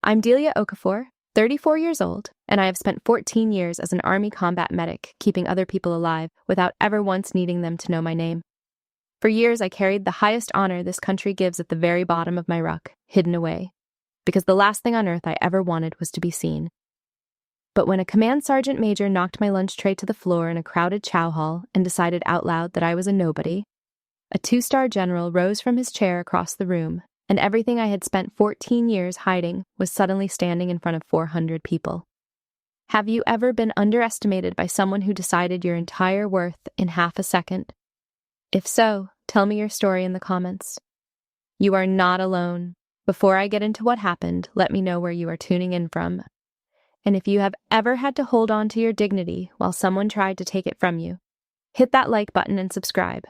I'm Delia Okafor, 34 years old, and I have spent 14 years as an Army combat medic, keeping other people alive without ever once needing them to know my name. For years, I carried the highest honor this country gives at the very bottom of my ruck, hidden away, because the last thing on earth I ever wanted was to be seen. But when a command sergeant major knocked my lunch tray to the floor in a crowded chow hall and decided out loud that I was a nobody, a 2-star general rose from his chair across the room, and everything I had spent 14 years hiding was suddenly standing in front of 400 people. Have you ever been underestimated by someone who decided your entire worth in half a second? If so, tell me your story in the comments. You are not alone. Before I get into what happened, let me know where you are tuning in from. And if you have ever had to hold on to your dignity while someone tried to take it from you, hit that like button and subscribe.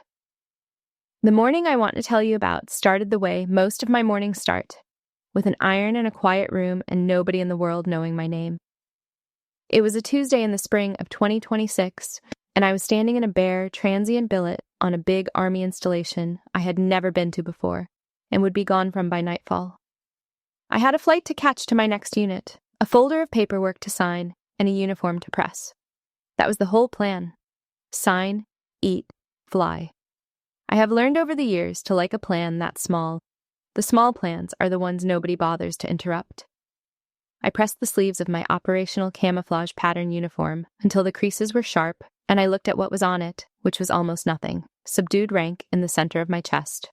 The morning I want to tell you about started the way most of my mornings start, with an iron in a quiet room and nobody in the world knowing my name. It was a Tuesday in the spring of 2026, and I was standing in a bare, transient billet on a big Army installation I had never been to before, and would be gone from by nightfall. I had a flight to catch to my next unit, a folder of paperwork to sign, and a uniform to press. That was the whole plan. Sign, eat, fly. I have learned over the years to like a plan that small. The small plans are the ones nobody bothers to interrupt. I pressed the sleeves of my operational camouflage pattern uniform until the creases were sharp, and I looked at what was on it, which was almost nothing, subdued rank in the center of my chest.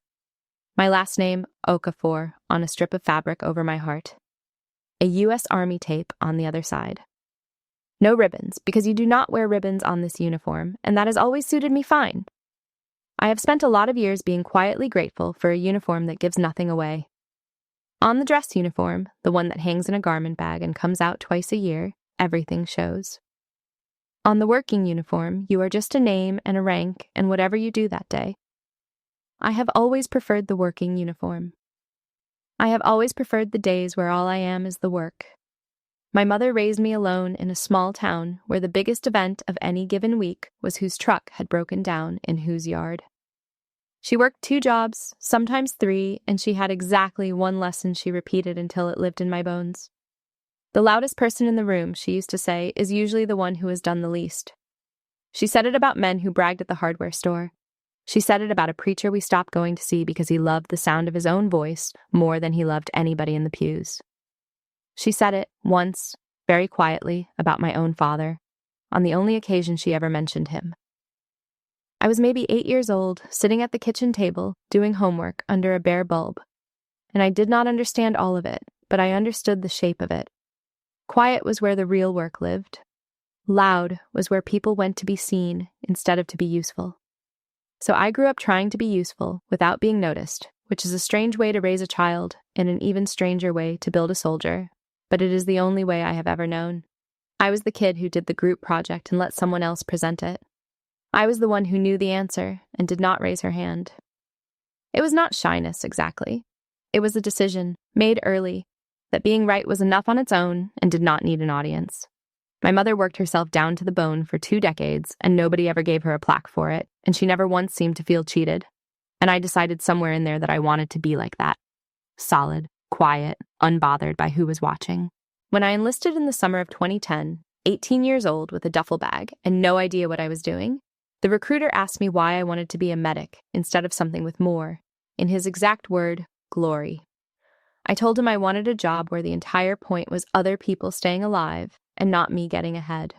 My last name, Okafor, on a strip of fabric over my heart. A U.S. Army tape on the other side. No ribbons, because you do not wear ribbons on this uniform, and that has always suited me fine. I have spent a lot of years being quietly grateful for a uniform that gives nothing away. On the dress uniform, the one that hangs in a garment bag and comes out twice a year, everything shows. On the working uniform, you are just a name and a rank and whatever you do that day. I have always preferred the working uniform. I have always preferred the days where all I am is the work. My mother raised me alone in a small town where the biggest event of any given week was whose truck had broken down in whose yard. She worked 2 jobs, sometimes 3, and she had exactly one lesson she repeated until it lived in my bones. The loudest person in the room, she used to say, is usually the one who has done the least. She said it about men who bragged at the hardware store. She said it about a preacher we stopped going to see because he loved the sound of his own voice more than he loved anybody in the pews. She said it, once, very quietly, about my own father, on the only occasion she ever mentioned him. I was maybe 8 years old, sitting at the kitchen table, doing homework under a bare bulb, and I did not understand all of it, but I understood the shape of it. Quiet was where the real work lived. Loud was where people went to be seen instead of to be useful. So I grew up trying to be useful without being noticed, which is a strange way to raise a child and an even stranger way to build a soldier, but it is the only way I have ever known. I was the kid who did the group project and let someone else present it. I was the one who knew the answer and did not raise her hand. It was not shyness, exactly. It was a decision, made early, that being right was enough on its own and did not need an audience. My mother worked herself down to the bone for 2 decades, and nobody ever gave her a plaque for it, and she never once seemed to feel cheated. And I decided somewhere in there that I wanted to be like that. Solid, quiet, unbothered by who was watching. When I enlisted in the summer of 2010, 18 years old with a duffel bag and no idea what I was doing, the recruiter asked me why I wanted to be a medic instead of something with more. In his exact word, glory. I told him I wanted a job where the entire point was other people staying alive and not me getting ahead.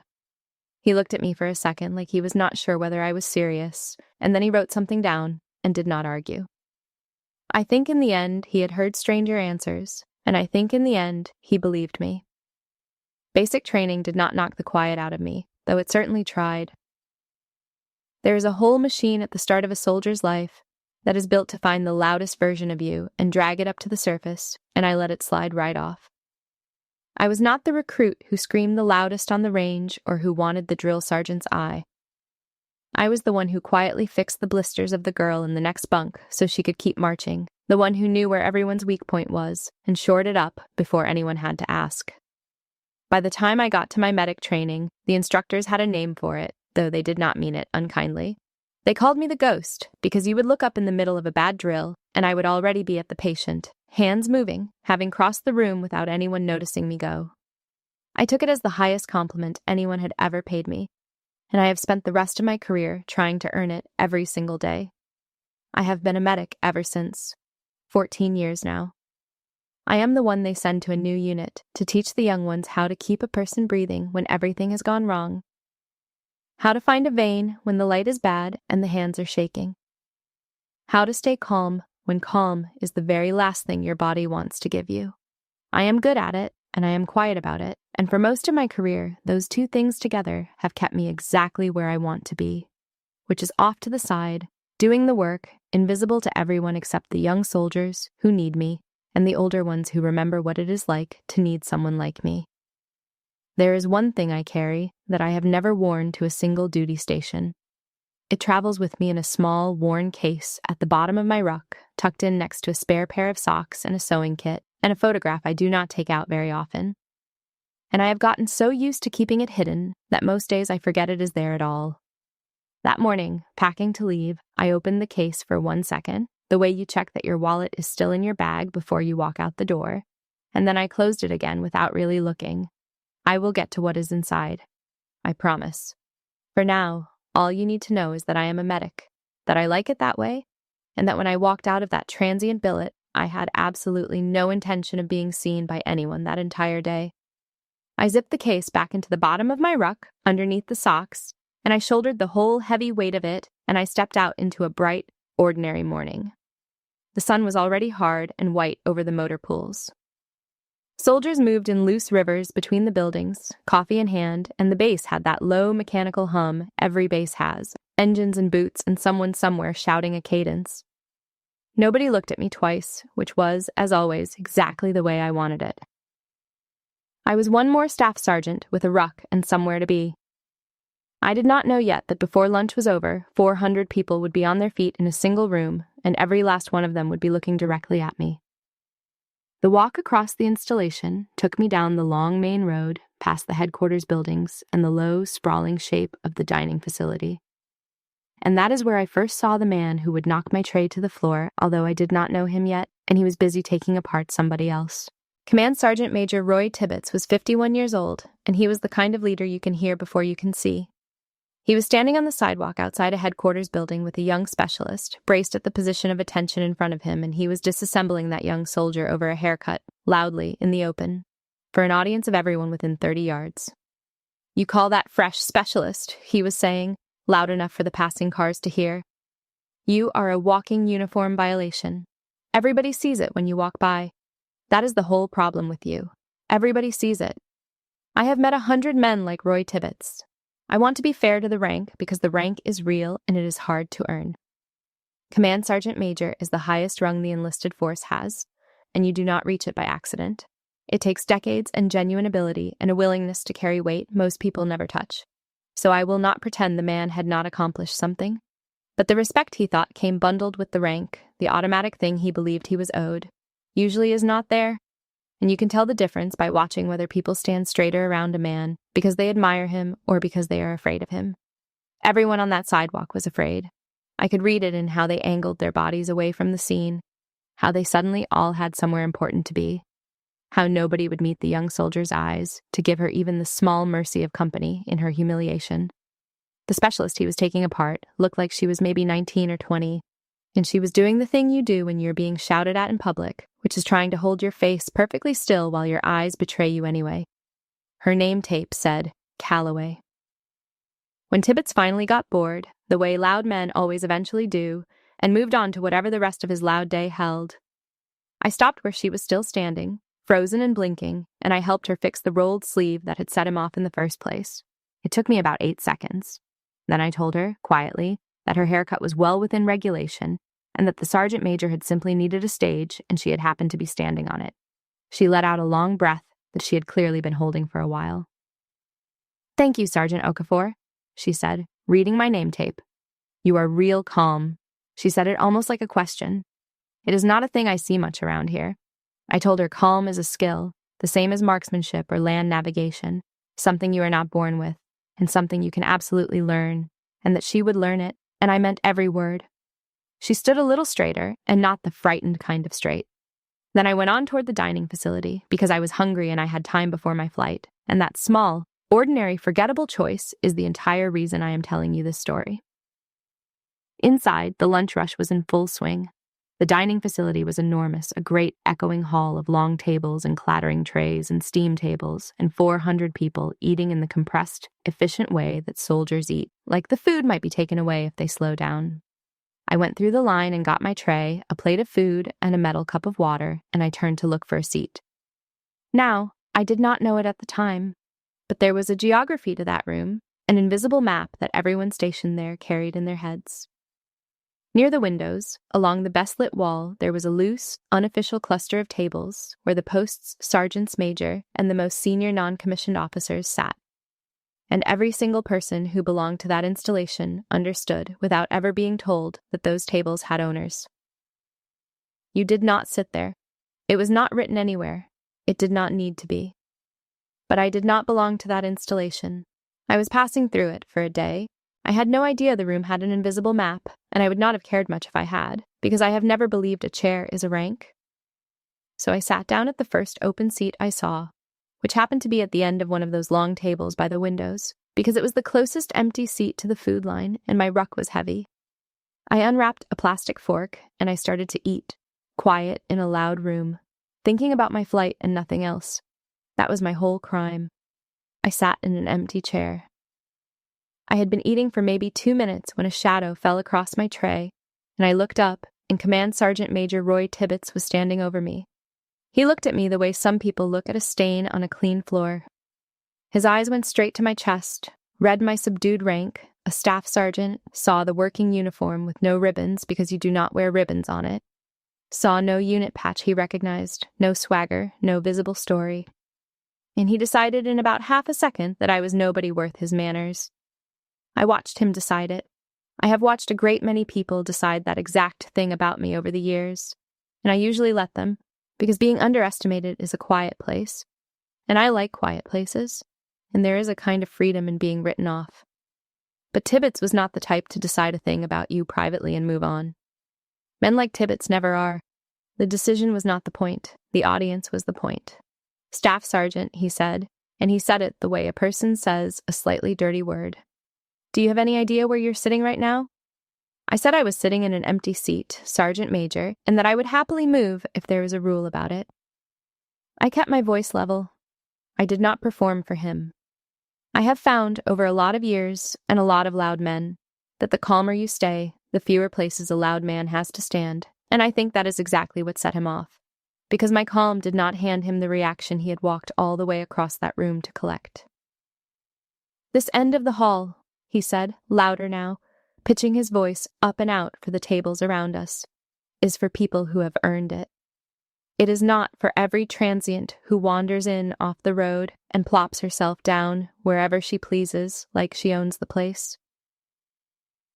He looked at me for a second like he was not sure whether I was serious, and then he wrote something down and did not argue. I think in the end he had heard stranger answers, and I think in the end he believed me. Basic training did not knock the quiet out of me, though it certainly tried. There is a whole machine at the start of a soldier's life that is built to find the loudest version of you and drag it up to the surface, and I let it slide right off. I was not the recruit who screamed the loudest on the range or who wanted the drill sergeant's eye. I was the one who quietly fixed the blisters of the girl in the next bunk so she could keep marching, the one who knew where everyone's weak point was and shored it up before anyone had to ask. By the time I got to my medic training, the instructors had a name for it, though they did not mean it unkindly. They called me the ghost because you would look up in the middle of a bad drill and I would already be at the patient, hands moving, having crossed the room without anyone noticing me go. I took it as the highest compliment anyone had ever paid me, and I have spent the rest of my career trying to earn it every single day. I have been a medic ever since, 14 years now. I am the one they send to a new unit to teach the young ones how to keep a person breathing when everything has gone wrong, how to find a vein when the light is bad and the hands are shaking, how to stay calm when calm is the very last thing your body wants to give you. I am good at it, and I am quiet about it, and for most of my career, those two things together have kept me exactly where I want to be, which is off to the side, doing the work, invisible to everyone except the young soldiers who need me, and the older ones who remember what it is like to need someone like me. There is one thing I carry that I have never worn to a single duty station. It travels with me in a small, worn case at the bottom of my ruck, tucked in next to a spare pair of socks and a sewing kit, and a photograph I do not take out very often. And I have gotten so used to keeping it hidden that most days I forget it is there at all. That morning, packing to leave, I opened the case for 1 second, the way you check that your wallet is still in your bag before you walk out the door, and then I closed it again without really looking. I will get to what is inside. I promise. For now, all you need to know is that I am a medic, that I like it that way, and that when I walked out of that transient billet, I had absolutely no intention of being seen by anyone that entire day. I zipped the case back into the bottom of my ruck, underneath the socks, and I shouldered the whole heavy weight of it, and I stepped out into a bright, ordinary morning. The sun was already hard and white over the motor pools. Soldiers moved in loose rivers between the buildings, coffee in hand, and the base had that low mechanical hum every base has, engines and boots and someone somewhere shouting a cadence. Nobody looked at me twice, which was, as always, exactly the way I wanted it. I was one more staff sergeant with a ruck and somewhere to be. I did not know yet that before lunch was over, 400 people would be on their feet in a single room, and every last one of them would be looking directly at me. The walk across the installation took me down the long main road, past the headquarters buildings and the low, sprawling shape of the dining facility. And that is where I first saw the man who would knock my tray to the floor, although I did not know him yet, and he was busy taking apart somebody else. Command Sergeant Major Roy Tibbets was 51 years old, and he was the kind of leader you can hear before you can see. He was standing on the sidewalk outside a headquarters building with a young specialist, braced at the position of attention in front of him, and he was disassembling that young soldier over a haircut, loudly, in the open, for an audience of everyone within 30 yards. "You call that fresh specialist," he was saying, loud enough for the passing cars to hear. "You are a walking uniform violation. Everybody sees it when you walk by. That is the whole problem with you. Everybody sees it. I have met 100 men like Roy Tibbets. I want to be fair to the rank because the rank is real and it is hard to earn. Command Sergeant Major is the highest rung the enlisted force has, and you do not reach it by accident. It takes decades and genuine ability and a willingness to carry weight most people never touch. So I will not pretend the man had not accomplished something. But the respect he thought came bundled with the rank, the automatic thing he believed he was owed, usually is not there. And you can tell the difference by watching whether people stand straighter around a man because they admire him or because they are afraid of him. Everyone on that sidewalk was afraid. I could read it in how they angled their bodies away from the scene, how they suddenly all had somewhere important to be, how nobody would meet the young soldier's eyes to give her even the small mercy of company in her humiliation. The specialist he was taking apart looked like she was maybe 19 or 20, and she was doing the thing you do when you're being shouted at in public, which is trying to hold your face perfectly still while your eyes betray you anyway. Her name tape said Calloway. When Tibbets finally got bored, the way loud men always eventually do, and moved on to whatever the rest of his loud day held, I stopped where she was still standing, frozen and blinking, and I helped her fix the rolled sleeve that had set him off in the first place. It took me about 8 seconds. Then I told her, quietly, that her haircut was well within regulation, and that the sergeant major had simply needed a stage and she had happened to be standing on it. She let out a long breath that she had clearly been holding for a while. "Thank you, Sergeant Okafor," she said, reading my name tape. "You are real calm." She said it almost like a question. It is not a thing I see much around here. I told her calm is a skill, the same as marksmanship or land navigation, something you are not born with, and something you can absolutely learn, and that she would learn it, and I meant every word. She stood a little straighter, and not the frightened kind of straight. Then I went on toward the dining facility because I was hungry and I had time before my flight. And that small, ordinary, forgettable choice is the entire reason I am telling you this story. Inside, the lunch rush was in full swing. The dining facility was enormous, a great echoing hall of long tables and clattering trays and steam tables, and 400 people eating in the compressed, efficient way that soldiers eat, like the food might be taken away if they slow down. I went through the line and got my tray, a plate of food, and a metal cup of water, and I turned to look for a seat. Now, I did not know it at the time, but there was a geography to that room, an invisible map that everyone stationed there carried in their heads. Near the windows, along the best-lit wall, there was a loose, unofficial cluster of tables where the post's sergeants major and the most senior non-commissioned officers sat. And every single person who belonged to that installation understood, without ever being told, that those tables had owners. You did not sit there. It was not written anywhere. It did not need to be. But I did not belong to that installation. I was passing through it for a day. I had no idea the room had an invisible map, and I would not have cared much if I had, because I have never believed a chair is a rank. So I sat down at the first open seat I saw, which happened to be at the end of one of those long tables by the windows, because it was the closest empty seat to the food line, and my ruck was heavy. I unwrapped a plastic fork, and I started to eat, quiet in a loud room, thinking about my flight and nothing else. That was my whole crime. I sat in an empty chair. I had been eating for maybe 2 minutes when a shadow fell across my tray, and I looked up, and Command Sergeant Major Roy Tibbets was standing over me. He looked at me the way some people look at a stain on a clean floor. His eyes went straight to my chest, read my subdued rank, a staff sergeant, saw the working uniform with no ribbons because you do not wear ribbons on it, saw no unit patch he recognized, no swagger, no visible story. And he decided in about half a second that I was nobody worth his manners. I watched him decide it. I have watched a great many people decide that exact thing about me over the years, and I usually let them, because being underestimated is a quiet place, and I like quiet places, and there is a kind of freedom in being written off. But Tibbets was not the type to decide a thing about you privately and move on. Men like Tibbets never are. The decision was not the point. The audience was the point. Staff Sergeant, he said, and he said it the way a person says a slightly dirty word. Do you have any idea where you're sitting right now? I said I was sitting in an empty seat, Sergeant Major, and that I would happily move if there was a rule about it. I kept my voice level. I did not perform for him. I have found, over a lot of years and a lot of loud men, that the calmer you stay, the fewer places a loud man has to stand, and I think that is exactly what set him off, because my calm did not hand him the reaction he had walked all the way across that room to collect. This end of the hall, he said, louder now, pitching his voice up and out for the tables around us, is for people who have earned it. It is not for every transient who wanders in off the road and plops herself down wherever she pleases, like she owns the place.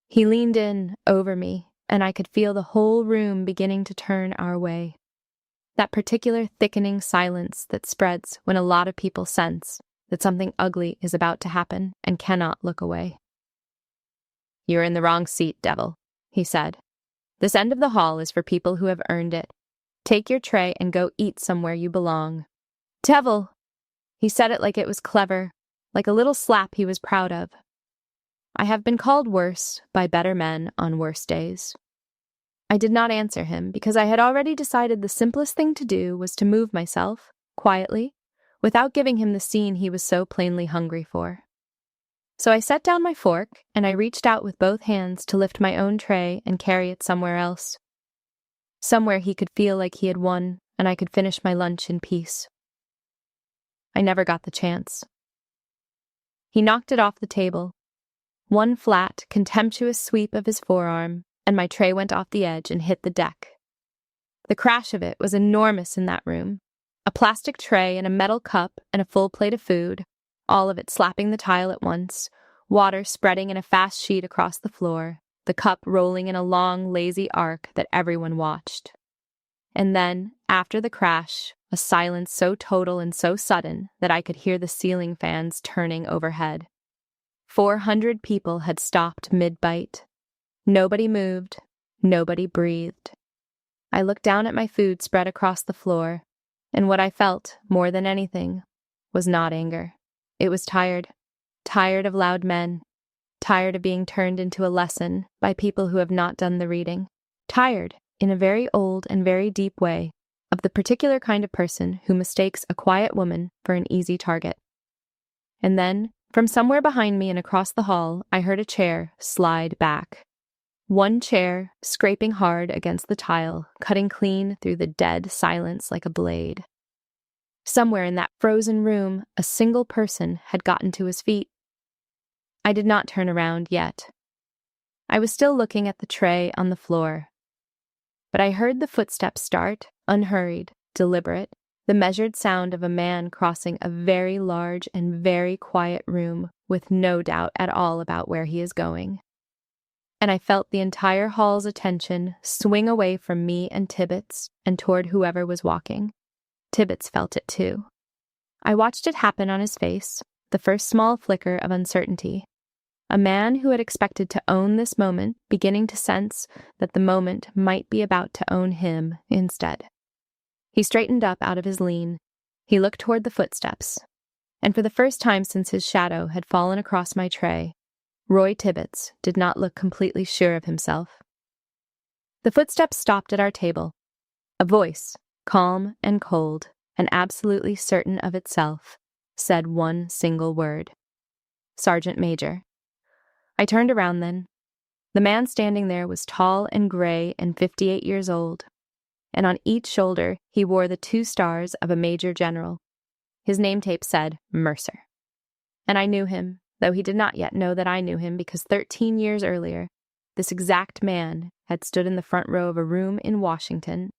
He leaned in over me, and I could feel the whole room beginning to turn our way. That particular thickening silence that spreads when a lot of people sense that something ugly is about to happen and cannot look away. You're in the wrong seat, devil, he said. This end of the hall is for people who have earned it. Take your tray and go eat somewhere you belong. Devil! He said it like it was clever, like a little slap he was proud of. I have been called worse by better men on worse days. I did not answer him because I had already decided the simplest thing to do was to move myself, quietly, without giving him the scene he was so plainly hungry for. So I set down my fork, and I reached out with both hands to lift my own tray and carry it somewhere else. Somewhere he could feel like he had won, and I could finish my lunch in peace. I never got the chance. He knocked it off the table. One flat, contemptuous sweep of his forearm, and my tray went off the edge and hit the deck. The crash of it was enormous in that room. A plastic tray and a metal cup and a full plate of food, all of it slapping the tile at once, water spreading in a fast sheet across the floor, the cup rolling in a long, lazy arc that everyone watched. And then, after the crash, a silence so total and so sudden that I could hear the ceiling fans turning overhead. 400 people had stopped mid-bite. Nobody moved. Nobody breathed. I looked down at my food spread across the floor, and what I felt, more than anything, was not anger. It was tired. Tired of loud men. Tired of being turned into a lesson by people who have not done the reading. Tired, in a very old and very deep way, of the particular kind of person who mistakes a quiet woman for an easy target. And then, from somewhere behind me and across the hall, I heard a chair slide back. One chair, scraping hard against the tile, cutting clean through the dead silence like a blade. Somewhere in that frozen room, a single person had gotten to his feet. I did not turn around yet. I was still looking at the tray on the floor. But I heard the footsteps start, unhurried, deliberate, the measured sound of a man crossing a very large and very quiet room with no doubt at all about where he is going. And I felt the entire hall's attention swing away from me and Tibbets and toward whoever was walking. Tibbets felt it too. I watched it happen on his face, the first small flicker of uncertainty. A man who had expected to own this moment beginning to sense that the moment might be about to own him instead. He straightened up out of his lean. He looked toward the footsteps. And for the first time since his shadow had fallen across my tray, Roy Tibbets did not look completely sure of himself. The footsteps stopped at our table. A voice, calm and cold, and absolutely certain of itself, said one single word. Sergeant Major. I turned around then. The man standing there was tall and gray and 58 years old, and on each shoulder he wore the 2 stars of a major general. His name tape said Mercer. And I knew him, though he did not yet know that I knew him, because 13 years earlier, this exact man had stood in the front row of a room in Washington,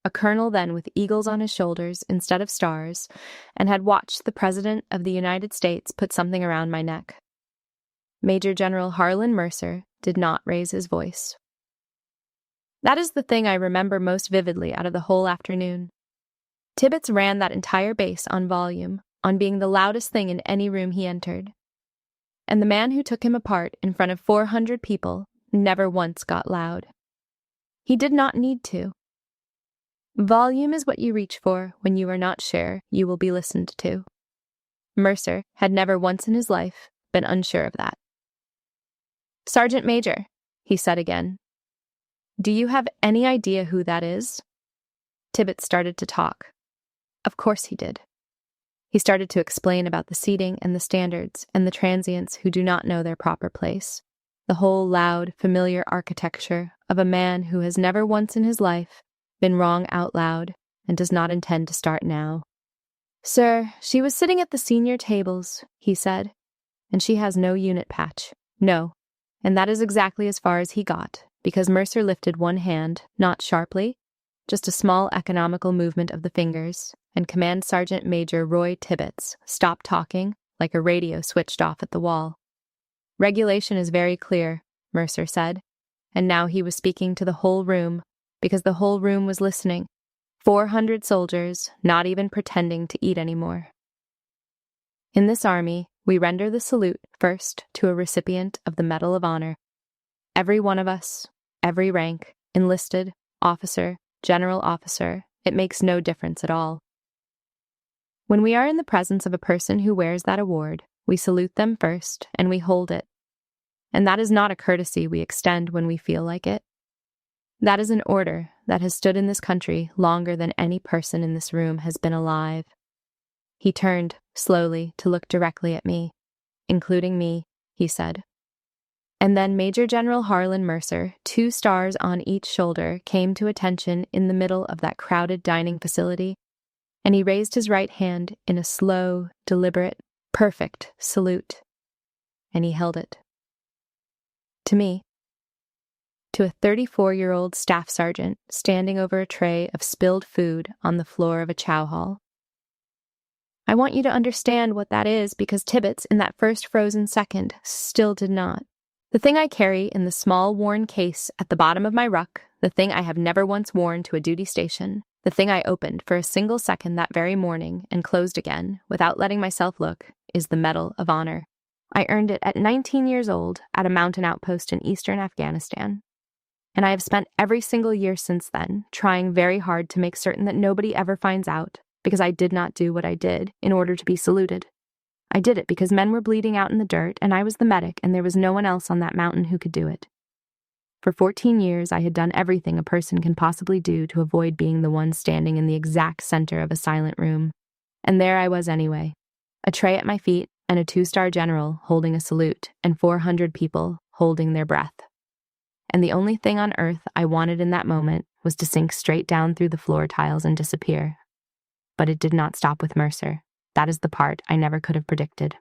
a colonel then with eagles on his shoulders instead of stars, and had watched the President of the United States put something around my neck. Major General Harlan Mercer did not raise his voice. That is the thing I remember most vividly out of the whole afternoon. Tibbets ran that entire base on volume, on being the loudest thing in any room he entered. And the man who took him apart in front of 400 people never once got loud. He did not need to. Volume is what you reach for when you are not sure you will be listened to. Mercer had never once in his life been unsure of that. Sergeant Major, he said again. Do you have any idea who that is? Tibbets started to talk. Of course he did. He started to explain about the seating and the standards and the transients who do not know their proper place, the whole loud, familiar architecture of a man who has never once in his life been wrong out loud and does not intend to start now. Sir, she was sitting at the senior tables, he said, and she has no unit patch. No. And that is exactly as far as he got, because Mercer lifted one hand, not sharply, just a small economical movement of the fingers, and Command Sergeant Major Roy Tibbets stopped talking like a radio switched off at the wall. Regulation is very clear, Mercer said, and now he was speaking to the whole room, because the whole room was listening. 400 soldiers, not even pretending to eat anymore. In this army, we render the salute first to a recipient of the Medal of Honor. Every one of us, every rank, enlisted, officer, general officer, it makes no difference at all. When we are in the presence of a person who wears that award, we salute them first and we hold it. And that is not a courtesy we extend when we feel like it. That is an order that has stood in this country longer than any person in this room has been alive. He turned, slowly, to look directly at me. Including me, he said. And then Major General Harlan Mercer, 2 stars on each shoulder, came to attention in the middle of that crowded dining facility, and he raised his right hand in a slow, deliberate, perfect salute. And he held it. To me. To a 34-year-old staff sergeant standing over a tray of spilled food on the floor of a chow hall. I want you to understand what that is because Tibbets, in that first frozen second, still did not. The thing I carry in the small worn case at the bottom of my ruck, the thing I have never once worn to a duty station, the thing I opened for a single second that very morning and closed again without letting myself look, is the Medal of Honor. I earned it at 19 years old at a mountain outpost in eastern Afghanistan. and I have spent every single year since then trying very hard to make certain that nobody ever finds out, because I did not do what I did in order to be saluted. I did it because men were bleeding out in the dirt, and I was the medic, and there was no one else on that mountain who could do it. For 14 years, I had done everything a person can possibly do to avoid being the one standing in the exact center of a silent room. And there I was anyway, a tray at my feet and a 2-star general holding a salute and 400 people holding their breath. And the only thing on earth I wanted in that moment was to sink straight down through the floor tiles and disappear. But it did not stop with Mercer. That is the part I never could have predicted.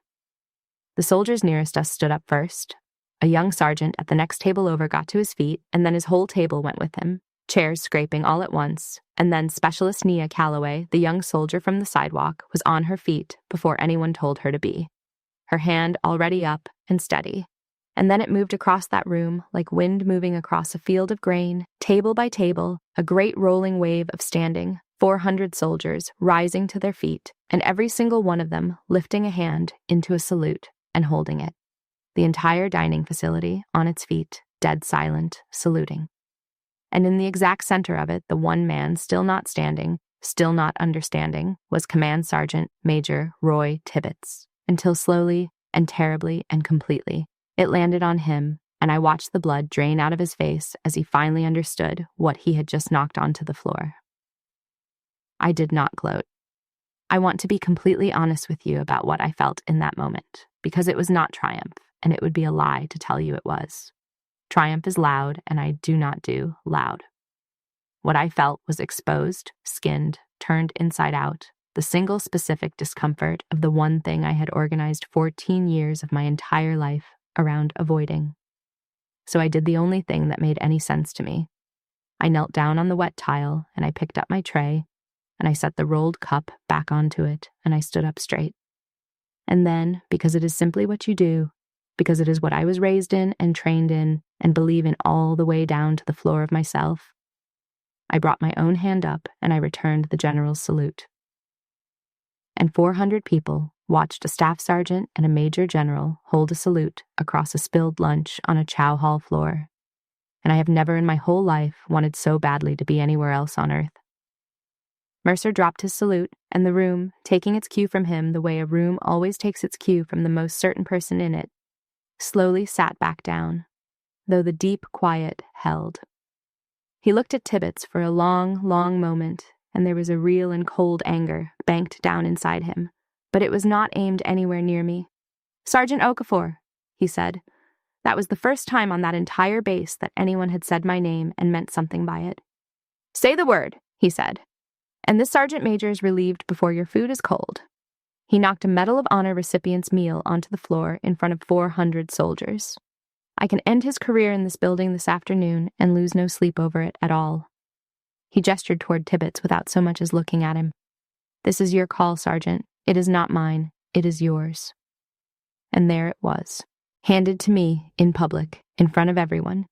The soldiers nearest us stood up first. A young sergeant at the next table over got to his feet, and then his whole table went with him, chairs scraping all at once, and then Specialist Nia Calloway, the young soldier from the sidewalk, was on her feet before anyone told her to be, her hand already up and steady. And then it moved across that room like wind moving across a field of grain, table by table, a great rolling wave of standing, 400 soldiers rising to their feet, and every single one of them lifting a hand into a salute and holding it. The entire dining facility on its feet, dead silent, saluting. And in the exact center of it, the one man still not standing, still not understanding, was Command Sergeant Major Roy Tibbets, until slowly and terribly and completely it landed on him, and I watched the blood drain out of his face as he finally understood what he had just knocked onto the floor. I did not gloat. I want to be completely honest with you about what I felt in that moment, because it was not triumph, and it would be a lie to tell you it was. Triumph is loud, and I do not do loud. What I felt was exposed, skinned, turned inside out, the single specific discomfort of the one thing I had organized 14 years of my entire life around avoiding. So I did the only thing that made any sense to me. I knelt down on the wet tile, and I picked up my tray, and I set the rolled cup back onto it, and I stood up straight. And then, because it is simply what you do, because it is what I was raised in and trained in and believe in all the way down to the floor of myself, I brought my own hand up and I returned the general's salute. And 400 people watched a staff sergeant and a major general hold a salute across a spilled lunch on a Chow hall floor. And I have never in my whole life wanted so badly to be anywhere else on earth. Mercer dropped his salute, and the room, taking its cue from him the way a room always takes its cue from the most certain person in it, slowly sat back down, though the deep quiet held. He looked at Tibbets for a long, long moment, and there was a real and cold anger banked down inside him, but it was not aimed anywhere near me. "Sergeant Okafor," he said. That was the first time on that entire base that anyone had said my name and meant something by it. "Say the word," he said. "And this sergeant major is relieved before your food is cold." He knocked a Medal of Honor recipient's meal onto the floor in front of 400 soldiers. I can end his career in this building this afternoon and lose no sleep over it at all. He gestured toward Tibbets without so much as looking at him. "This is your call, Sergeant. It is not mine. It is yours." And there it was, handed to me in public, in front of everyone,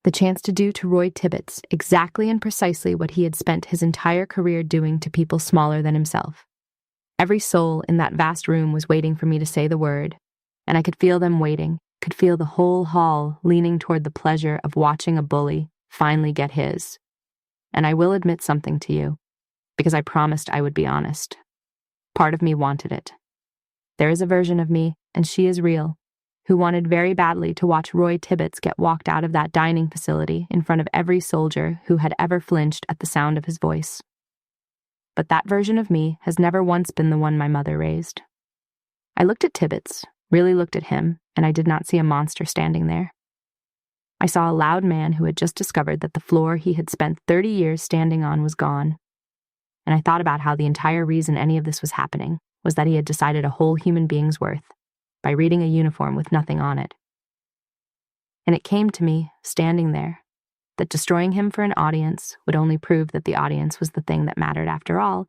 the chance to do to Roy Tibbets exactly and precisely what he had spent his entire career doing to people smaller than himself. Every soul in that vast room was waiting for me to say the word, and I could feel them waiting, could feel the whole hall leaning toward the pleasure of watching a bully finally get his. And I will admit something to you, because I promised I would be honest. Part of me wanted it. There is a version of me, and she is real, who wanted very badly to watch Roy Tibbets get walked out of that dining facility in front of every soldier who had ever flinched at the sound of his voice. But that version of me has never once been the one my mother raised. I looked at Tibbets, really looked at him, and I did not see a monster standing there. I saw a loud man who had just discovered that the floor he had spent 30 years standing on was gone. And I thought about how the entire reason any of this was happening was that he had decided a whole human being's worth by reading a uniform with nothing on it. And it came to me, standing there, that destroying him for an audience would only prove that the audience was the thing that mattered after all,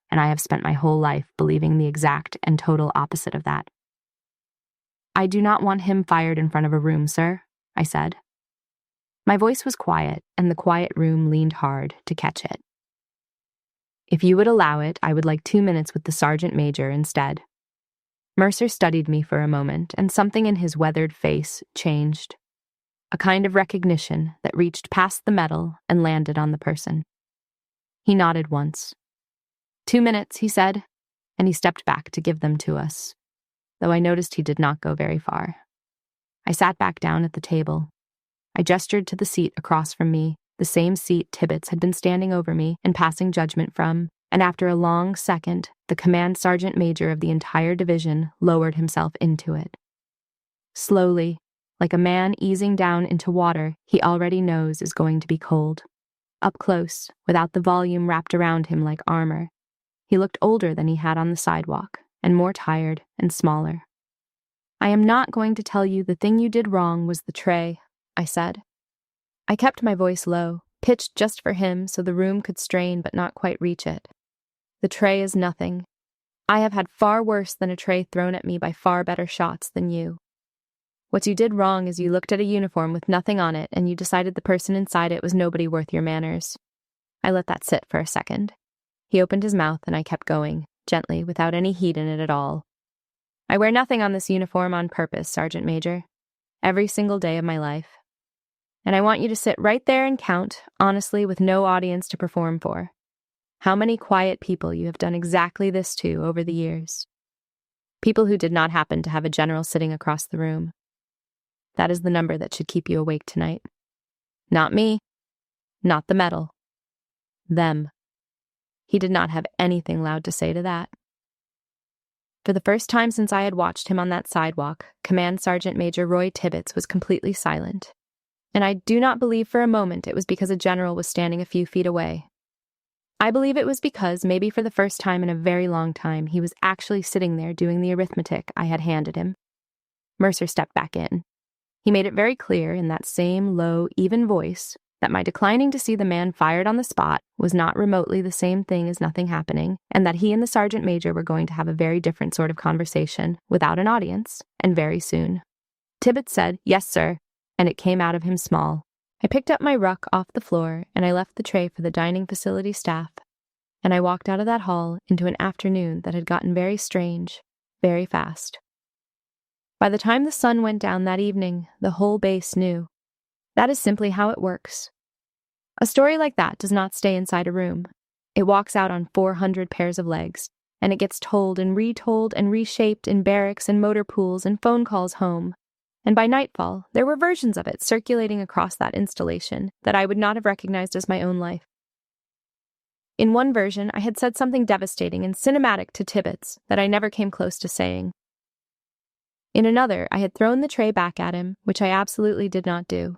and I have spent my whole life believing the exact and total opposite of that. "I do not want him fired in front of a room, sir," I said. My voice was quiet, and the quiet room leaned hard to catch it. "If you would allow it, I would like 2 minutes with the sergeant major instead." Mercer studied me for a moment, and something in his weathered face changed. a kind of recognition that reached past the metal and landed on the person. He nodded once. 2 minutes, he said, and he stepped back to give them to us, though I noticed he did not go very far. I sat back down at the table. I gestured to the seat across from me, the same seat Tibbets had been standing over me and passing judgment from, and after a long second, the command sergeant major of the entire division lowered himself into it. Slowly, like a man easing down into water he already knows is going to be cold. Up close, without the volume wrapped around him like armor, he looked older than he had on the sidewalk, and more tired and smaller. "I am not going to tell you the thing you did wrong was the tray," I said. I kept my voice low, pitched just for him so the room could strain but not quite reach it. "The tray is nothing. I have had far worse than a tray thrown at me by far better shots than you. What you did wrong is you looked at a uniform with nothing on it and you decided the person inside it was nobody worth your manners." I let that sit for a second. He opened his mouth and I kept going, gently, without any heat in it at all. "I wear nothing on this uniform on purpose, Sergeant Major. Every single day of my life. And I want you to sit right there and count, honestly, with no audience to perform for, how many quiet people you have done exactly this to over the years. People who did not happen to have a general sitting across the room. That is the number that should keep you awake tonight. Not me. Not the medal. Them." He did not have anything loud to say to that. For the first time since I had watched him on that sidewalk, Command Sergeant Major Roy Tibbets was completely silent. And I do not believe for a moment it was because a general was standing a few feet away. I believe it was because, maybe for the first time in a very long time, he was actually sitting there doing the arithmetic I had handed him. Mercer stepped back in. He made it very clear in that same low, even voice that my declining to see the man fired on the spot was not remotely the same thing as nothing happening, and that he and the sergeant major were going to have a very different sort of conversation, without an audience, and very soon. Tibbets said, "Yes, sir," and it came out of him small. I picked up my ruck off the floor, and I left the tray for the dining facility staff, and I walked out of that hall into an afternoon that had gotten very strange, very fast. By the time the sun went down that evening, the whole base knew. That is simply how it works. A story like that does not stay inside a room. It walks out on 400 pairs of legs, and it gets told and reshaped in barracks and motor pools and phone calls home. And by nightfall, there were versions of it circulating across that installation that I would not have recognized as my own life. In one version, I had said something devastating and cinematic to Tibbets that I never came close to saying. In another, I had thrown the tray back at him, which I absolutely did not do.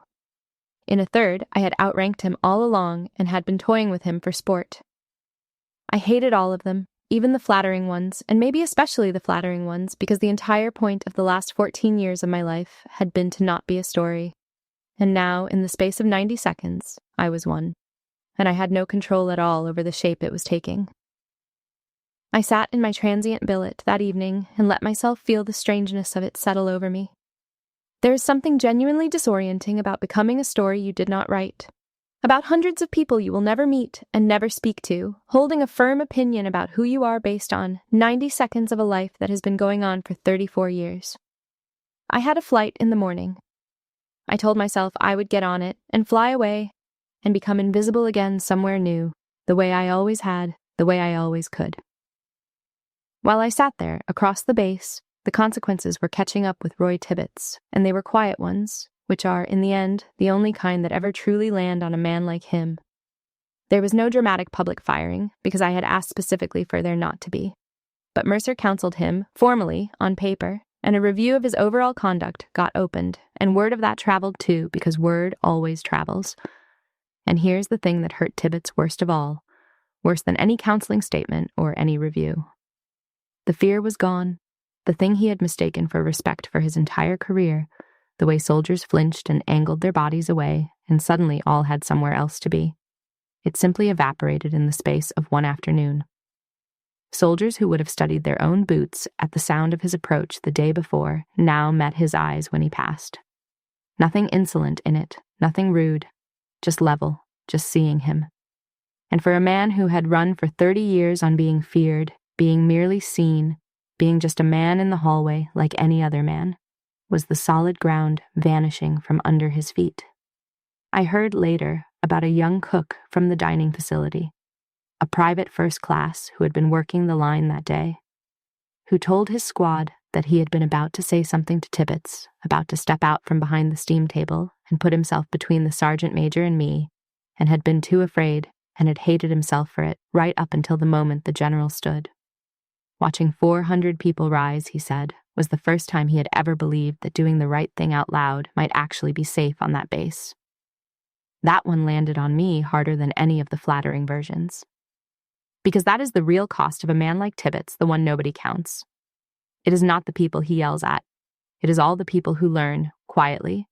In a third, I had outranked him all along and had been toying with him for sport. I hated all of them, even the flattering ones, and maybe especially the flattering ones, because the entire point of the last 14 years of my life had been to not be a story. And now, in the space of 90 seconds, I was one, and I had no control at all over the shape it was taking. I sat in my transient billet that evening and let myself feel the strangeness of it settle over me. There is something genuinely disorienting about becoming a story you did not write, about hundreds of people you will never meet and never speak to, holding a firm opinion about who you are based on 90 seconds of a life that has been going on for 34 years. I had a flight in the morning. I told myself I would get on it and fly away and become invisible again somewhere new, the way I always had, the way I always could. While I sat there, across the base, the consequences were catching up with Roy Tibbets, and they were quiet ones, which are, in the end, the only kind that ever truly land on a man like him. There was no dramatic public firing, because I had asked specifically for there not to be. But Mercer counseled him, formally, on paper, and a review of his overall conduct got opened, and word of that traveled too, because word always travels. And here's the thing that hurt Tibbets worst of all, worse than any counseling statement or any review. The fear was gone. The thing he had mistaken for respect for his entire career, the way soldiers flinched and angled their bodies away, and suddenly all had somewhere else to be. It simply evaporated in the space of one afternoon. Soldiers who would have studied their own boots at the sound of his approach the day before now met his eyes when he passed. Nothing insolent in it, nothing rude, just level, just seeing him. And for a man who had run for 30 years on being feared, being merely seen, being just a man in the hallway like any other man, was the solid ground vanishing from under his feet. I heard later about a young cook from the dining facility, a private first class who had been working the line that day, who told his squad that he had been about to say something to Tibbets, about to step out from behind the steam table and put himself between the sergeant major and me, and had been too afraid and had hated himself for it right up until the moment the general stood. Watching 400 people rise, he said, was the first time he had ever believed that doing the right thing out loud might actually be safe on that base. That one landed on me harder than any of the flattering versions. Because that is the real cost of a man like Tibbets, the one nobody counts. It is not the people he yells at. It is all the people who learn, quietly,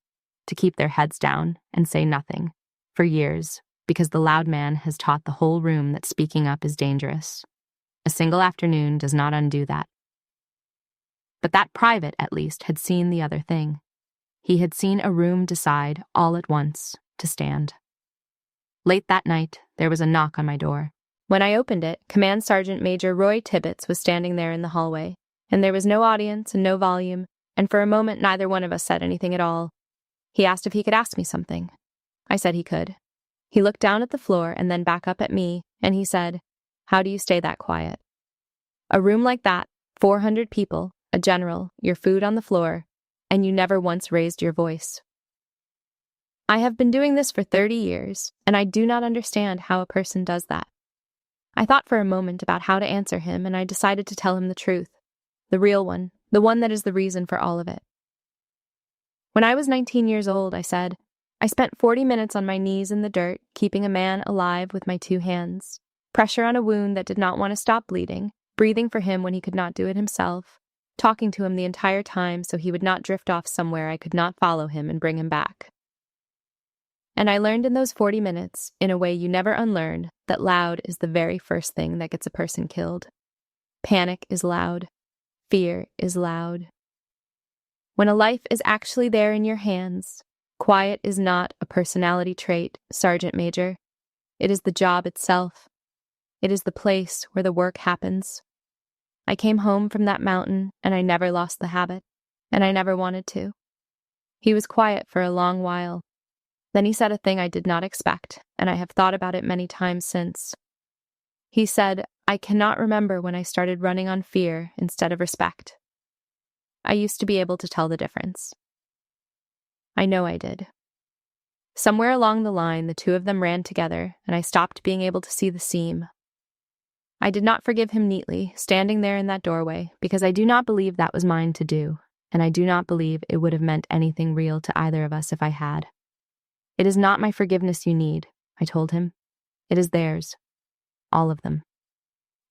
to keep their heads down and say nothing, for years, because the loud man has taught the whole room that speaking up is dangerous. A single afternoon does not undo that. But that private, at least, had seen the other thing. He had seen a room decide, all at once, to stand. Late that night, there was a knock on my door. When I opened it, Command Sergeant Major Roy Tibbets was standing there in the hallway, and there was no audience and no volume, and for a moment neither one of us said anything at all. He asked if he could ask me something. I said he could. He looked down at the floor and then back up at me, and he said, "How do you stay that quiet? A room like that, 400 people, a general, your food on the floor, and you never once raised your voice." I have been doing this for 30 years, and I do not understand how a person does that. I thought for a moment about how to answer him, and I decided to tell him the truth, the real one, the one that is the reason for all of it. When I was 19 years old, I said, I spent 40 minutes on my knees in the dirt, keeping a man alive with my 2 hands, pressure on a wound that did not want to stop bleeding, breathing for him when he could not do it himself, talking to him the entire time so he would not drift off somewhere I could not follow him and bring him back. And I learned in those 40 minutes, in a way you never unlearn, that loud is the very first thing that gets a person killed. Panic is loud. Fear is loud. When a life is actually there in your hands, quiet is not a personality trait, Sergeant Major. It is the job itself. It is the place where the work happens. I came home from that mountain, and I never lost the habit, and I never wanted to. He was quiet for a long while. Then he said a thing I did not expect, and I have thought about it many times since. He said, I cannot remember when I started running on fear instead of respect. I used to be able to tell the difference. I know I did. Somewhere along the line, the two of them ran together, and I stopped being able to see the seam. I did not forgive him neatly, standing there in that doorway, because I do not believe that was mine to do, and I do not believe it would have meant anything real to either of us if I had. It is not my forgiveness you need, I told him. It is theirs. All of them.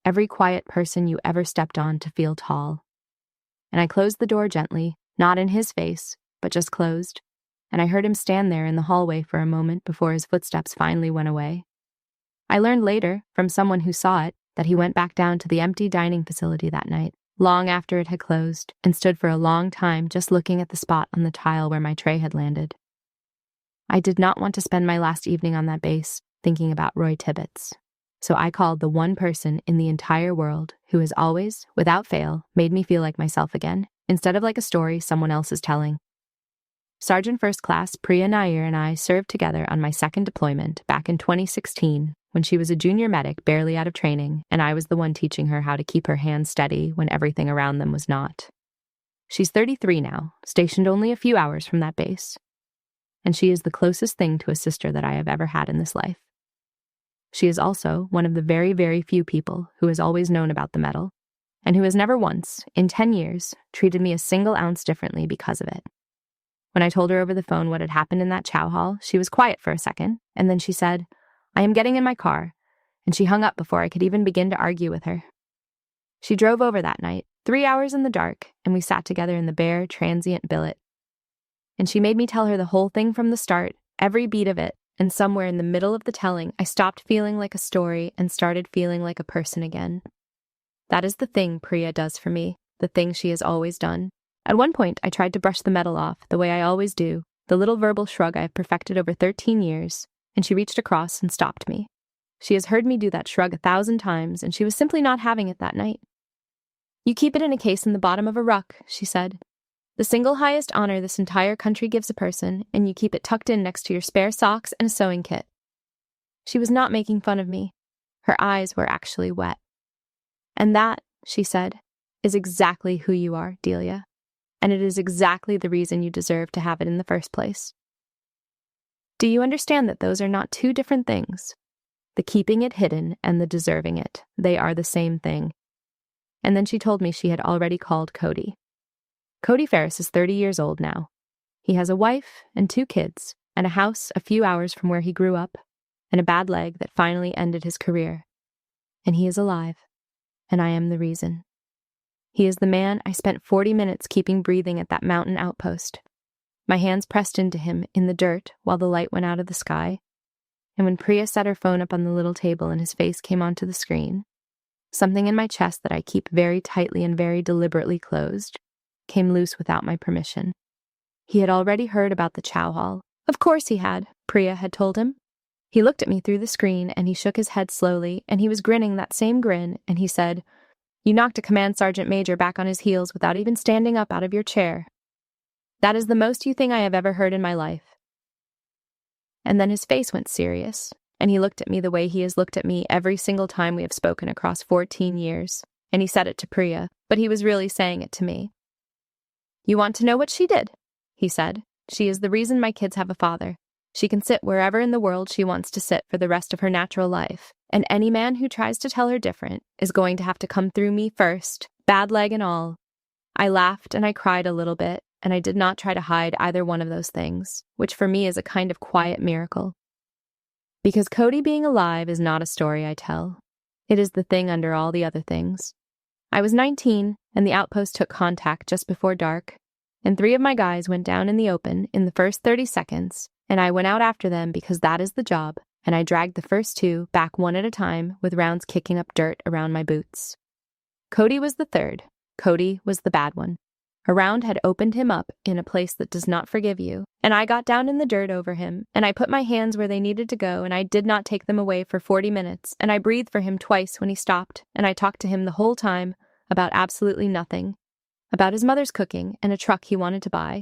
Every quiet person you ever stepped on to feel tall. And I closed the door gently, not in his face, but just closed, and I heard him stand there in the hallway for a moment before his footsteps finally went away. I learned later, from someone who saw it, that he went back down to the empty dining facility that night, long after it had closed, and stood for a long time just looking at the spot on the tile where my tray had landed. I did not want to spend my last evening on that base thinking about Roy Tibbets, so I called the one person in the entire world who has always, without fail, made me feel like myself again, instead of like a story someone else is telling. Sergeant First Class Priya Nair and I served together on my second deployment back in 2016 when she was a junior medic barely out of training, and I was the one teaching her how to keep her hands steady when everything around them was not. She's 33 now, stationed only a few hours from that base. And she is the closest thing to a sister that I have ever had in this life. She is also one of the very, very few people who has always known about the medal, and who has never once, in 10 years, treated me a single ounce differently because of it. When I told her over the phone what had happened in that chow hall, she was quiet for a second, and then she said, I am getting in my car, and she hung up before I could even begin to argue with her. She drove over that night, 3 hours in the dark, and we sat together in the bare, transient billet. And she made me tell her the whole thing from the start, every beat of it, and somewhere in the middle of the telling, I stopped feeling like a story and started feeling like a person again. That is the thing Priya does for me, the thing she has always done. At one point, I tried to brush the medal off, the way I always do, the little verbal shrug I have perfected over 13 years, and she reached across and stopped me. She has heard me do that shrug 1,000 times, and she was simply not having it that night. You keep it in a case in the bottom of a ruck, she said. The single highest honor this entire country gives a person, and you keep it tucked in next to your spare socks and a sewing kit." She was not making fun of me. Her eyes were actually wet. "And that," she said, "is exactly who you are, Delia. And it is exactly the reason you deserve to have it in the first place. Do you understand that those are not two different things? The keeping it hidden and the deserving it, they are the same thing." And then she told me she had already called Cody. Cody Ferris is 30 years old now. He has a wife and 2 kids, and a house a few hours from where he grew up, and a bad leg that finally ended his career. And he is alive, and I am the reason. He is the man I spent 40 minutes keeping breathing at that mountain outpost. My hands pressed into him in the dirt while the light went out of the sky, and when Priya set her phone up on the little table and his face came onto the screen, something in my chest that I keep very tightly and very deliberately closed came loose without my permission. He had already heard about the Chow Hall. Of course he had, Priya had told him. He looked at me through the screen and he shook his head slowly, and he was grinning that same grin, and he said, "You knocked a command sergeant major back on his heels without even standing up out of your chair. That is the most you thing I have ever heard in my life." And then his face went serious, and he looked at me the way he has looked at me every single time we have spoken across 14 years, and he said it to Priya, but he was really saying it to me. "You want to know what she did?" he said. "She is the reason my kids have a father. She can sit wherever in the world she wants to sit for the rest of her natural life, and any man who tries to tell her different is going to have to come through me first, bad leg and all." I laughed and I cried a little bit, and I did not try to hide either one of those things, which for me is a kind of quiet miracle. Because Cody being alive is not a story I tell. It is the thing under all the other things. I was 19, and the outpost took contact just before dark, and 3 of my guys went down in the open in the first 30 seconds, and I went out after them because that is the job, and I dragged the first 2 back one at a time with rounds kicking up dirt around my boots. Cody was the 3rd. Cody was the bad one. A round had opened him up in a place that does not forgive you, and I got down in the dirt over him, and I put my hands where they needed to go, and I did not take them away for 40 minutes, and I breathed for him twice when he stopped, and I talked to him the whole time about absolutely nothing, about his mother's cooking and a truck he wanted to buy,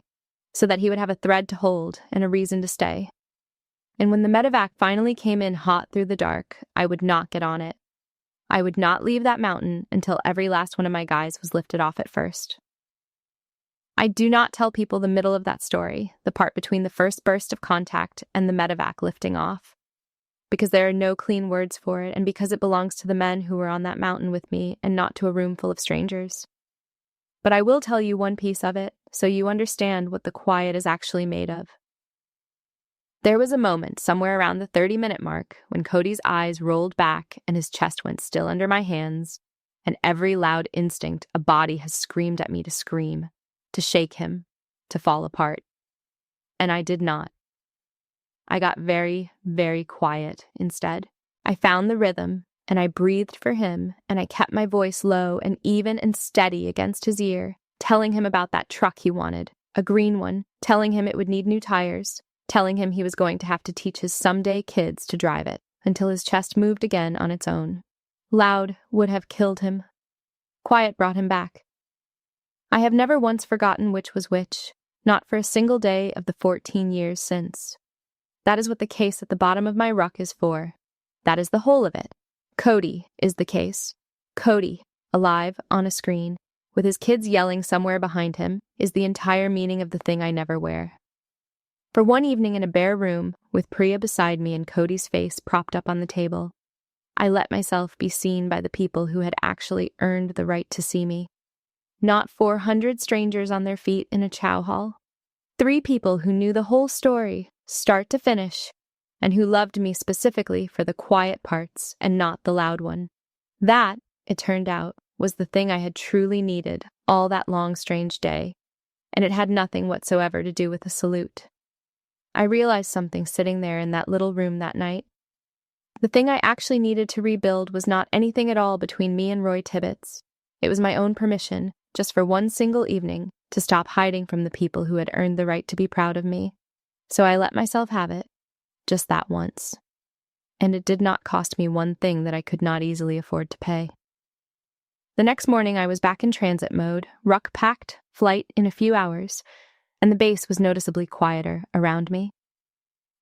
so that he would have a thread to hold and a reason to stay. And when the medevac finally came in hot through the dark, I would not get on it. I would not leave that mountain until every last one of my guys was lifted off at first. I do not tell people the middle of that story, the part between the first burst of contact and the medevac lifting off, because there are no clean words for it, and because it belongs to the men who were on that mountain with me and not to a room full of strangers. But I will tell you one piece of it, so you understand what the quiet is actually made of. There was a moment somewhere around the 30-minute mark when Cody's eyes rolled back and his chest went still under my hands, and every loud instinct a body has screamed at me to scream, to shake him, to fall apart. And I did not. I got very, very quiet instead. I found the rhythm, and I breathed for him, and I kept my voice low and even and steady against his ear, telling him about that truck he wanted, a green one, telling him it would need new tires, telling him he was going to have to teach his someday kids to drive it, until his chest moved again on its own. Loud would have killed him. Quiet brought him back. I have never once forgotten which was which, not for a single day of the 14 years since. That is what the case at the bottom of my ruck is for. That is the whole of it. Cody is the case. Cody, alive on a screen, with his kids yelling somewhere behind him, is the entire meaning of the thing I never wear. For one evening in a bare room, with Priya beside me and Cody's face propped up on the table, I let myself be seen by the people who had actually earned the right to see me. Not 400 strangers on their feet in a chow hall. 3 people who knew the whole story, start to finish, and who loved me specifically for the quiet parts and not the loud one. That, it turned out, was the thing I had truly needed all that long, strange day, and it had nothing whatsoever to do with a salute. I realized something sitting there in that little room that night. The thing I actually needed to rebuild was not anything at all between me and Roy Tibbets. It was my own permission, just for one single evening, to stop hiding from the people who had earned the right to be proud of me. So I let myself have it, just that once. And it did not cost me one thing that I could not easily afford to pay. The next morning I was back in transit mode, ruck packed, flight in a few hours, and the base was noticeably quieter around me.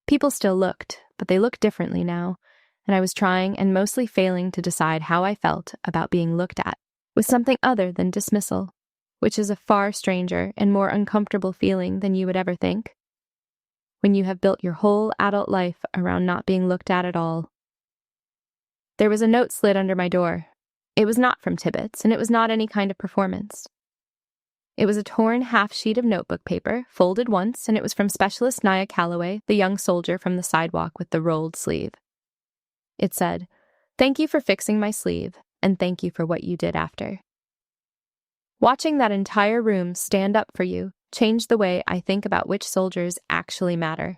People still looked, but they looked differently now, and I was trying and mostly failing to decide how I felt about being looked at, with something other than dismissal, which is a far stranger and more uncomfortable feeling than you would ever think, when you have built your whole adult life around not being looked at all. There was a note slid under my door. It was not from Tibbetts, and it was not any kind of performance. It was a torn half-sheet of notebook paper, folded once, and it was from Specialist Nia Calloway, the young soldier from the sidewalk with the rolled sleeve. It said, "Thank you for fixing my sleeve, and thank you for what you did after." Watching that entire room stand up for you changed the way I think about which soldiers actually matter.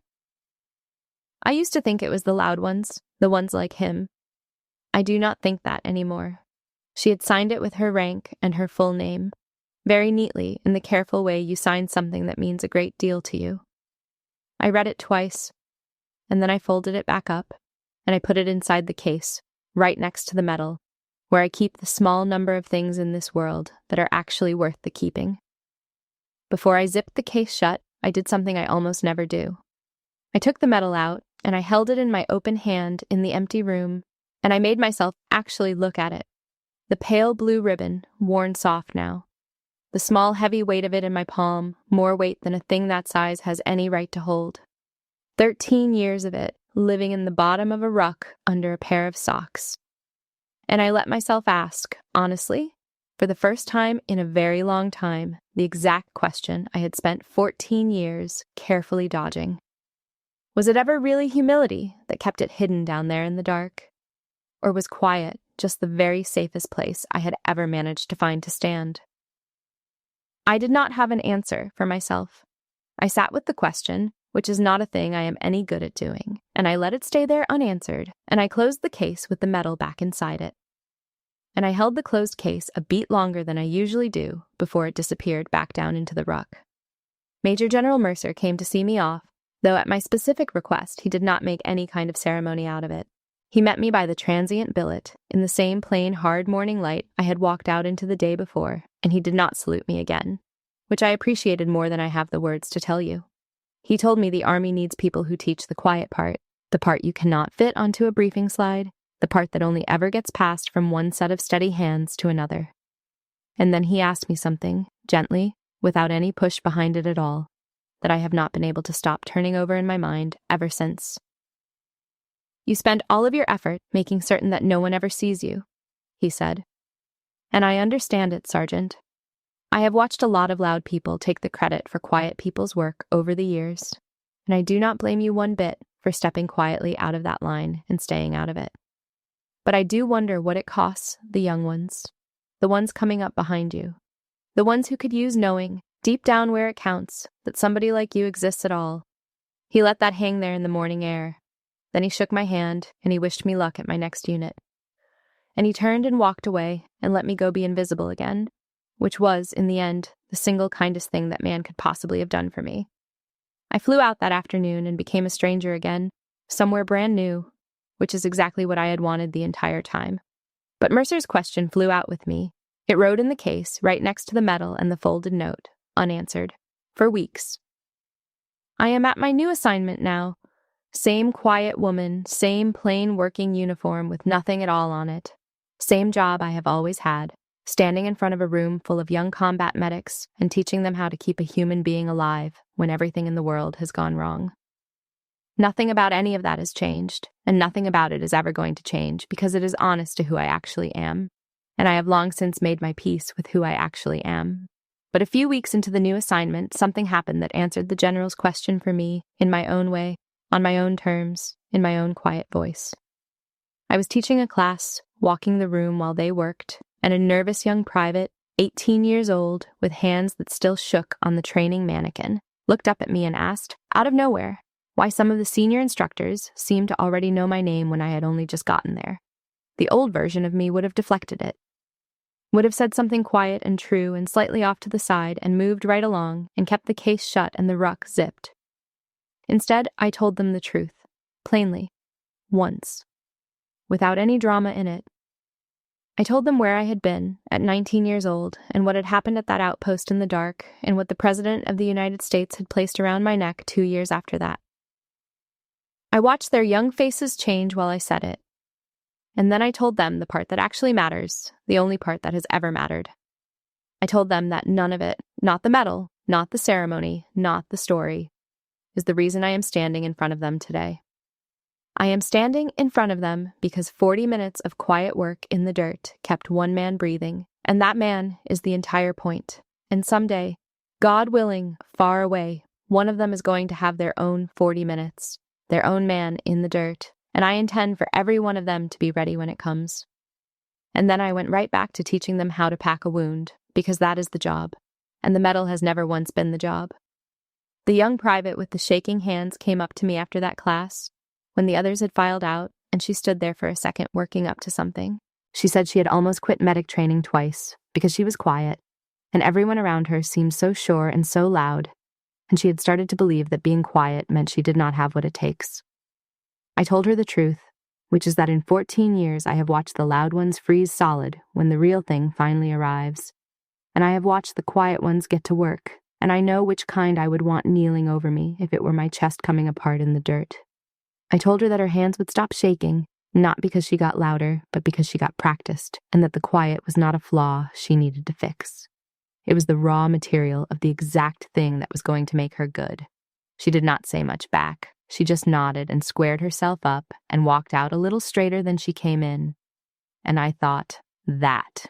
I used to think it was the loud ones, the ones like him. I do not think that anymore. She had signed it with her rank and her full name, very neatly in the careful way you sign something that means a great deal to you. I read it twice, and then I folded it back up, and I put it inside the case, right next to the medal, where I keep the small number of things in this world that are actually worth the keeping. Before I zipped the case shut, I did something I almost never do. I took the medal out, and I held it in my open hand in the empty room, and I made myself actually look at it. The pale blue ribbon, worn soft now. The small, heavy weight of it in my palm, more weight than a thing that size has any right to hold. 13 years of it, living in the bottom of a ruck under a pair of socks. And I let myself ask, honestly, for the first time in a very long time, the exact question I had spent 14 years carefully dodging. Was it ever really humility that kept it hidden down there in the dark? Or was quiet just the very safest place I had ever managed to find to stand? I did not have an answer for myself. I sat with the question, which is not a thing I am any good at doing, and I let it stay there unanswered, and I closed the case with the medal back inside it. And I held the closed case a beat longer than I usually do before it disappeared back down into the ruck. Major General Mercer came to see me off, though at my specific request he did not make any kind of ceremony out of it. He met me by the transient billet, in the same plain, hard morning light I had walked out into the day before, and he did not salute me again, which I appreciated more than I have the words to tell you. He told me the Army needs people who teach the quiet part, the part you cannot fit onto a briefing slide, the part that only ever gets passed from one set of steady hands to another. And then he asked me something, gently, without any push behind it at all, that I have not been able to stop turning over in my mind ever since. "You spend all of your effort making certain that no one ever sees you," he said. "And I understand it, Sergeant. I have watched a lot of loud people take the credit for quiet people's work over the years, and I do not blame you one bit for stepping quietly out of that line and staying out of it. But I do wonder what it costs the young ones, the ones coming up behind you, the ones who could use knowing, deep down where it counts, that somebody like you exists at all." He let that hang there in the morning air. Then he shook my hand, and he wished me luck at my next unit. And he turned and walked away and let me go be invisible again, which was, in the end, the single kindest thing that man could possibly have done for me. I flew out that afternoon and became a stranger again, somewhere brand new, which is exactly what I had wanted the entire time. But Mercer's question flew out with me. It rode in the case, right next to the medal and the folded note, unanswered, for weeks. I am at my new assignment now. Same quiet woman, same plain working uniform with nothing at all on it. Same job I have always had, standing in front of a room full of young combat medics and teaching them how to keep a human being alive when everything in the world has gone wrong. Nothing about any of that has changed, and nothing about it is ever going to change because it is honest to who I actually am, and I have long since made my peace with who I actually am. But a few weeks into the new assignment, something happened that answered the general's question for me in my own way, on my own terms, in my own quiet voice. I was teaching a class, walking the room while they worked, and a nervous young private, 18 years old, with hands that still shook on the training mannequin, looked up at me and asked, out of nowhere, why some of the senior instructors seemed to already know my name when I had only just gotten there. The old version of me would have deflected it, would have said something quiet and true and slightly off to the side and moved right along and kept the case shut and the ruck zipped. Instead, I told them the truth, plainly, once, without any drama in it. I told them where I had been at 19 years old and what had happened at that outpost in the dark and what the President of the United States had placed around my neck 2 years after that. I watched their young faces change while I said it. And then I told them the part that actually matters, the only part that has ever mattered. I told them that none of it, not the medal, not the ceremony, not the story, is the reason I am standing in front of them today. I am standing in front of them because 40 minutes of quiet work in the dirt kept one man breathing, and that man is the entire point. And someday, God willing, far away, one of them is going to have their own 40 minutes, their own man in the dirt, and I intend for every one of them to be ready when it comes. And then I went right back to teaching them how to pack a wound, because that is the job, and the medal has never once been the job. The young private with the shaking hands came up to me after that class, when the others had filed out, and she stood there for a second working up to something. She said she had almost quit medic training twice, because she was quiet, and everyone around her seemed so sure and so loud, and she had started to believe that being quiet meant she did not have what it takes. I told her the truth, which is that in 14 years I have watched the loud ones freeze solid when the real thing finally arrives. And I have watched the quiet ones get to work, and I know which kind I would want kneeling over me if it were my chest coming apart in the dirt. I told her that her hands would stop shaking, not because she got louder, but because she got practiced, and that the quiet was not a flaw she needed to fix. It was the raw material of the exact thing that was going to make her good. She did not say much back. She just nodded and squared herself up and walked out a little straighter than she came in. And I thought, that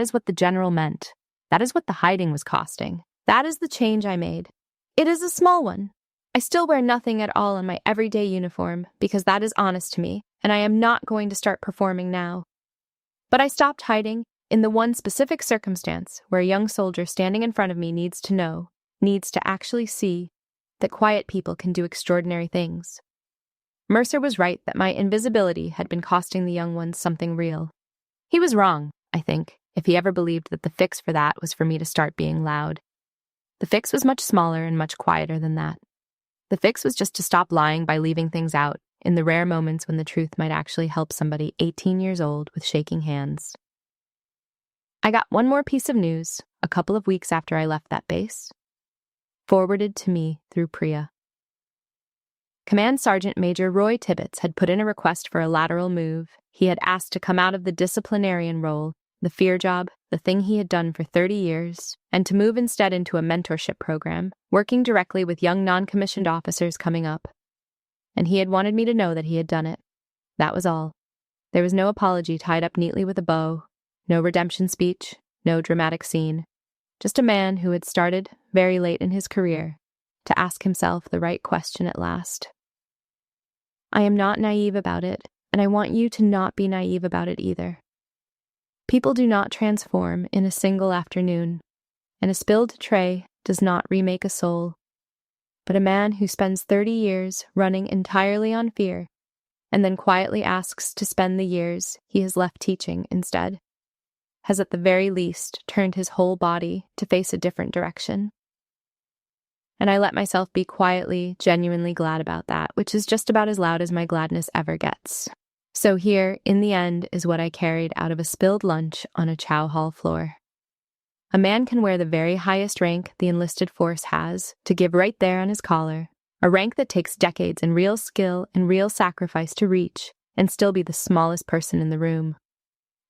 is what the general meant. That is what the hiding was costing. That is the change I made. It is a small one. I still wear nothing at all in my everyday uniform because that is honest to me, and I am not going to start performing now. But I stopped hiding in the one specific circumstance where a young soldier standing in front of me needs to know, needs to actually see, that quiet people can do extraordinary things. Mercer was right that my invisibility had been costing the young ones something real. He was wrong, I think, if he ever believed that the fix for that was for me to start being loud. The fix was much smaller and much quieter than that. The fix was just to stop lying by leaving things out in the rare moments when the truth might actually help somebody 18 years old with shaking hands. I got one more piece of news a couple of weeks after I left that base, forwarded to me through Priya. Command Sergeant Major Roy Tibbets had put in a request for a lateral move. He had asked to come out of the disciplinarian role, the fear job, the thing he had done for 30 years, and to move instead into a mentorship program, working directly with young non-commissioned officers coming up. And he had wanted me to know that he had done it. That was all. There was no apology tied up neatly with a bow, no redemption speech, no dramatic scene. Just a man who had started, very late in his career, to ask himself the right question at last. I am not naive about it, and I want you to not be naive about it either. People do not transform in a single afternoon, and a spilled tray does not remake a soul. But a man who spends 30 years running entirely on fear, and then quietly asks to spend the years he has left teaching instead, has at the very least turned his whole body to face a different direction. And I let myself be quietly, genuinely glad about that, which is just about as loud as my gladness ever gets. So here, in the end, is what I carried out of a spilled lunch on a Chow hall floor. A man can wear the very highest rank the enlisted force has to give right there on his collar, a rank that takes decades and real skill and real sacrifice to reach, and still be the smallest person in the room.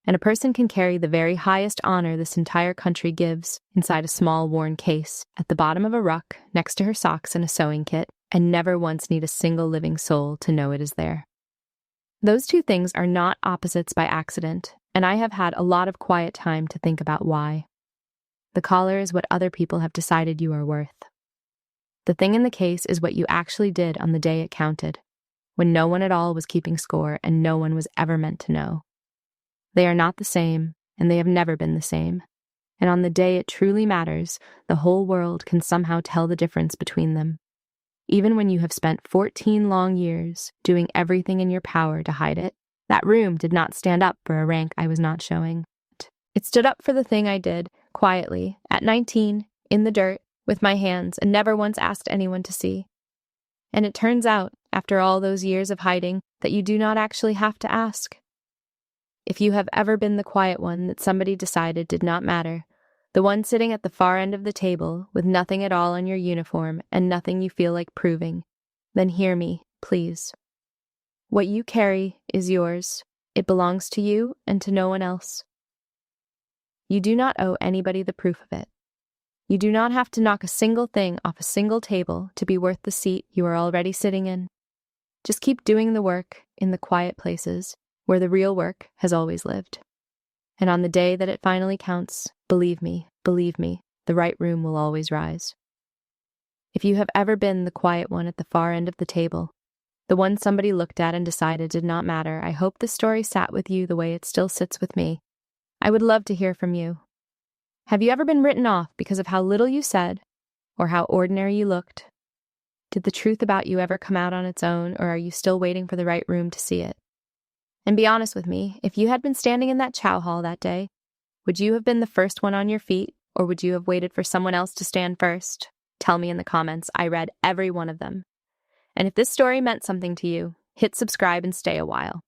And a person can carry the very highest honor this entire country gives inside a small worn case at the bottom of a ruck next to her socks and a sewing kit, and never once need a single living soul to know it is there. Those two things are not opposites by accident, and I have had a lot of quiet time to think about why. The collar is what other people have decided you are worth. The thing in the case is what you actually did on the day it counted, when no one at all was keeping score and no one was ever meant to know. They are not the same, and they have never been the same. And on the day it truly matters, the whole world can somehow tell the difference between them. Even when you have spent 14 long years doing everything in your power to hide it, that room did not stand up for a rank I was not showing. It stood up for the thing I did, quietly, at 19, in the dirt, with my hands, and never once asked anyone to see. And it turns out, after all those years of hiding, that you do not actually have to ask. if you have ever been the quiet one that somebody decided did not matter, the one sitting at the far end of the table with nothing at all on your uniform and nothing you feel like proving, then hear me, please. What you carry is yours. It belongs to you and to no one else. You do not owe anybody the proof of it. You do not have to knock a single thing off a single table to be worth the seat you are already sitting in. Just keep doing the work in the quiet places where the real work has always lived. And on the day that it finally counts, believe me, the right room will always rise. If you have ever been the quiet one at the far end of the table, the one somebody looked at and decided did not matter, I hope this story sat with you the way it still sits with me. I would love to hear from you. Have you ever been written off because of how little you said or how ordinary you looked? Did the truth about you ever come out on its own, or are you still waiting for the right room to see it? And be honest with me, if you had been standing in that chow hall that day, would you have been the first one on your feet, or would you have waited for someone else to stand first? Tell me in the comments. I read every one of them. And if this story meant something to you, hit subscribe and stay a while.